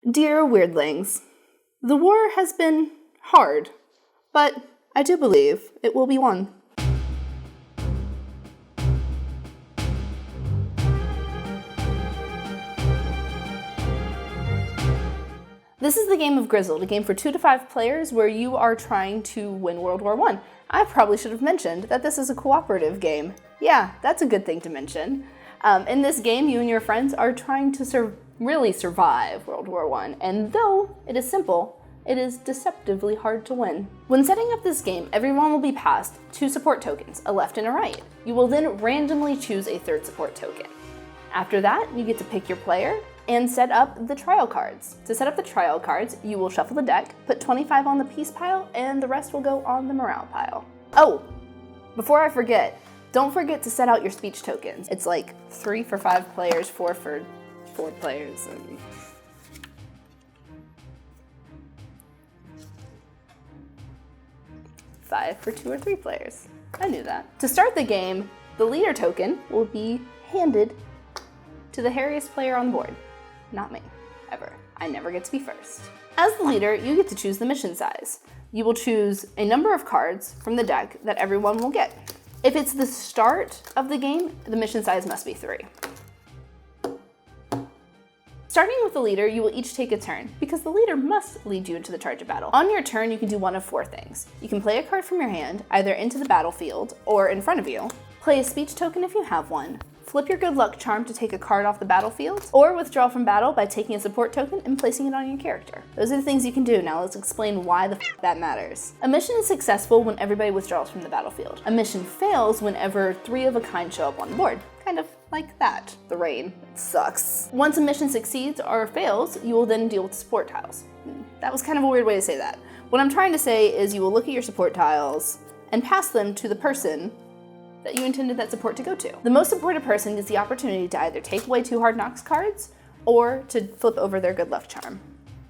Dear Weirdlings, the war has been hard, but I do believe it will be won. This is the game of Grizzled, a game for 2 to 5 players where you are trying to win World War I. I probably should have mentioned that this is a cooperative game. Yeah, that's a good thing to mention. In this game, you and your friends are trying to really survive World War I, and though it is simple, it is deceptively hard to win. When setting up this game, everyone will be passed 2 support tokens, a left and a right. You will then randomly choose a 3rd support token. After that, you get to pick your player and set up the trial cards. To set up the trial cards, you will shuffle the deck, put 25 on the peace pile, and the rest will go on the morale pile. Oh, before I forget, don't forget to set out your speech tokens. It's like 3 for 5 players, 4 for 4 players, and 5 for 2 or 3 players. I knew that. To start the game, the leader token will be handed to the hairiest player on the board. Not me, ever. I never get to be first. As the leader, you get to choose the mission size. You will choose a number of cards from the deck that everyone will get. If it's the start of the game, the mission size must be 3. Starting with the leader, you will each take a turn, because the leader must lead you into the charge of battle. On your turn, you can do one of 4 things. You can play a card from your hand, either into the battlefield or in front of you, play a speech token if you have one, flip your good luck charm to take a card off the battlefield, or withdraw from battle by taking a support token and placing it on your character. Those are the things you can do. Now let's explain why the that matters. A mission is successful when everybody withdraws from the battlefield. A mission fails whenever 3 of a kind show up on the board. Kind of like that. The rain. It sucks. Once a mission succeeds or fails, you will then deal with support tiles. That was kind of a weird way to say that. What I'm trying to say is you will look at your support tiles and pass them to the person that you intended that support to go to. The most supported person gets the opportunity to either take away 2 Hard Knocks cards or to flip over their good luck charm.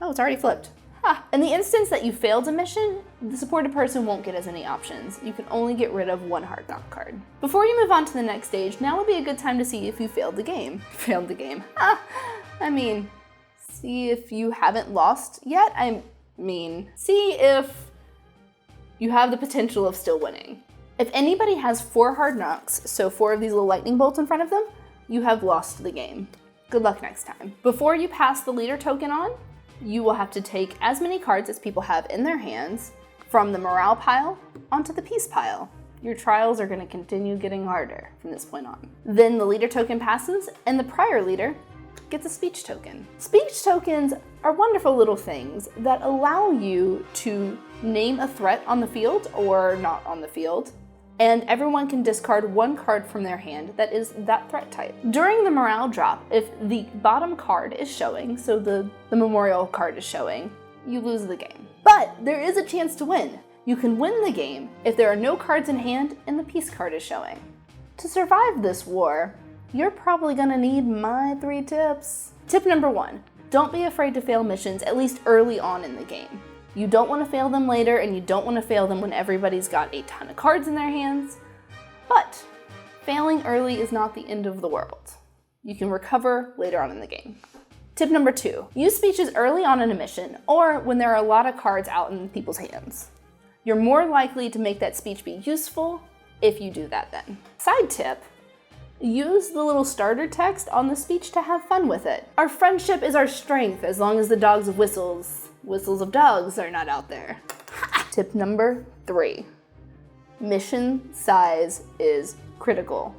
Oh, it's already flipped. Ha! In the instance that you failed a mission, the supported person won't get as many options. You can only get rid of 1 Hard Knock card. Before you move on to the next stage, now would be a good time to see if you failed the game. Failed the game. Ha! I mean, see if you haven't lost yet. See if you have the potential of still winning. If anybody has 4 Hard Knocks, so 4 of these little lightning bolts in front of them, you have lost the game. Good luck next time. Before you pass the leader token on, you will have to take as many cards as people have in their hands from the morale pile onto the peace pile. Your trials are going to continue getting harder from this point on. Then the leader token passes, and the prior leader gets a speech token. Speech tokens are wonderful little things that allow you to name a threat on the field or not on the field, and everyone can discard 1 card from their hand that is that threat type. During the morale drop, if the bottom card is showing, so the memorial card is showing, you lose the game. But there is a chance to win. You can win the game if there are no cards in hand and the peace card is showing. To survive this war, you're probably gonna need my 3 tips. Tip number 1, don't be afraid to fail missions at least early on in the game. You don't want to fail them later, and you don't want to fail them when everybody's got a ton of cards in their hands. But failing early is not the end of the world. You can recover later on in the game. Tip number 2, use speeches early on in a mission or when there are a lot of cards out in people's hands. You're more likely to make that speech be useful if you do that then. Side tip, use the little starter text on the speech to have fun with it. Our friendship is our strength as long as the dogs of whistles of dogs are not out there. Tip number 3, mission size is critical.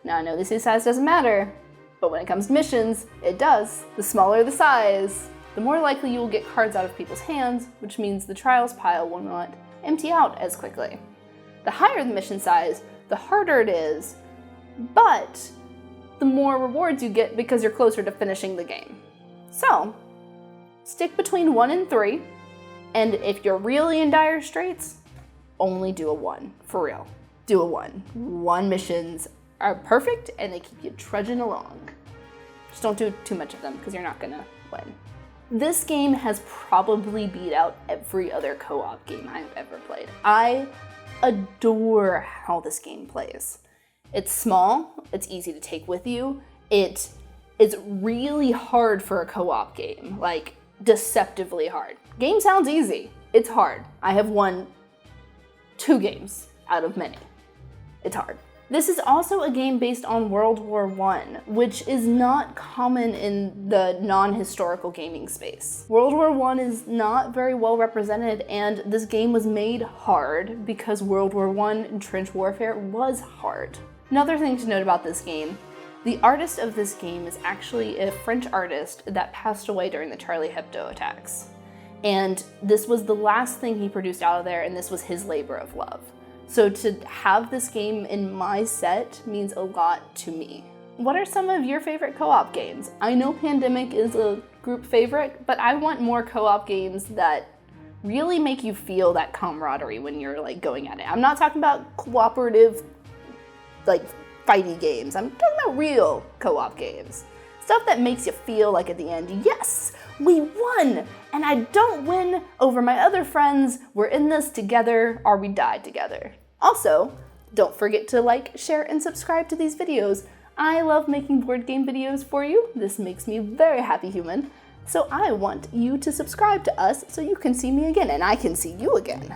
Now I know they say size doesn't matter, but when it comes to missions, it does. The smaller the size, the more likely you will get cards out of people's hands, which means the trials pile will not empty out as quickly. The higher the mission size, the harder it is, but the more rewards you get because you're closer to finishing the game. So, stick between 1 and 3, and if you're really in dire straits, only do a 1, for real. Do a 1. 1 missions are perfect and they keep you trudging along. Just don't do too much of them because you're not gonna win. This game has probably beat out every other co-op game I've ever played. I adore how this game plays. It's small, it's easy to take with you, it is really hard for a co-op game. Like, deceptively hard. Game sounds easy. It's hard. I have won 2 games out of many. It's hard. This is also a game based on World War I, which is not common in the non-historical gaming space. World War I is not very well represented, and this game was made hard because World War I and trench warfare was hard. Another thing to note about this game, the artist of this game is actually a French artist that passed away during the Charlie Hebdo attacks. And this was the last thing he produced out of there, and this was his labor of love. So to have this game in my set means a lot to me. What are some of your favorite co-op games? I know Pandemic is a group favorite, but I want more co-op games that really make you feel that camaraderie when you're like going at it. I'm not talking about cooperative, like fighty games. I'm talking about real co-op games. Stuff that makes you feel like at the end, yes, we won! And I don't win over my other friends. We're in this together, or we die together. Also, don't forget to like, share, and subscribe to these videos. I love making board game videos for you. This makes me a very happy human. So I want you to subscribe to us so you can see me again, and I can see you again.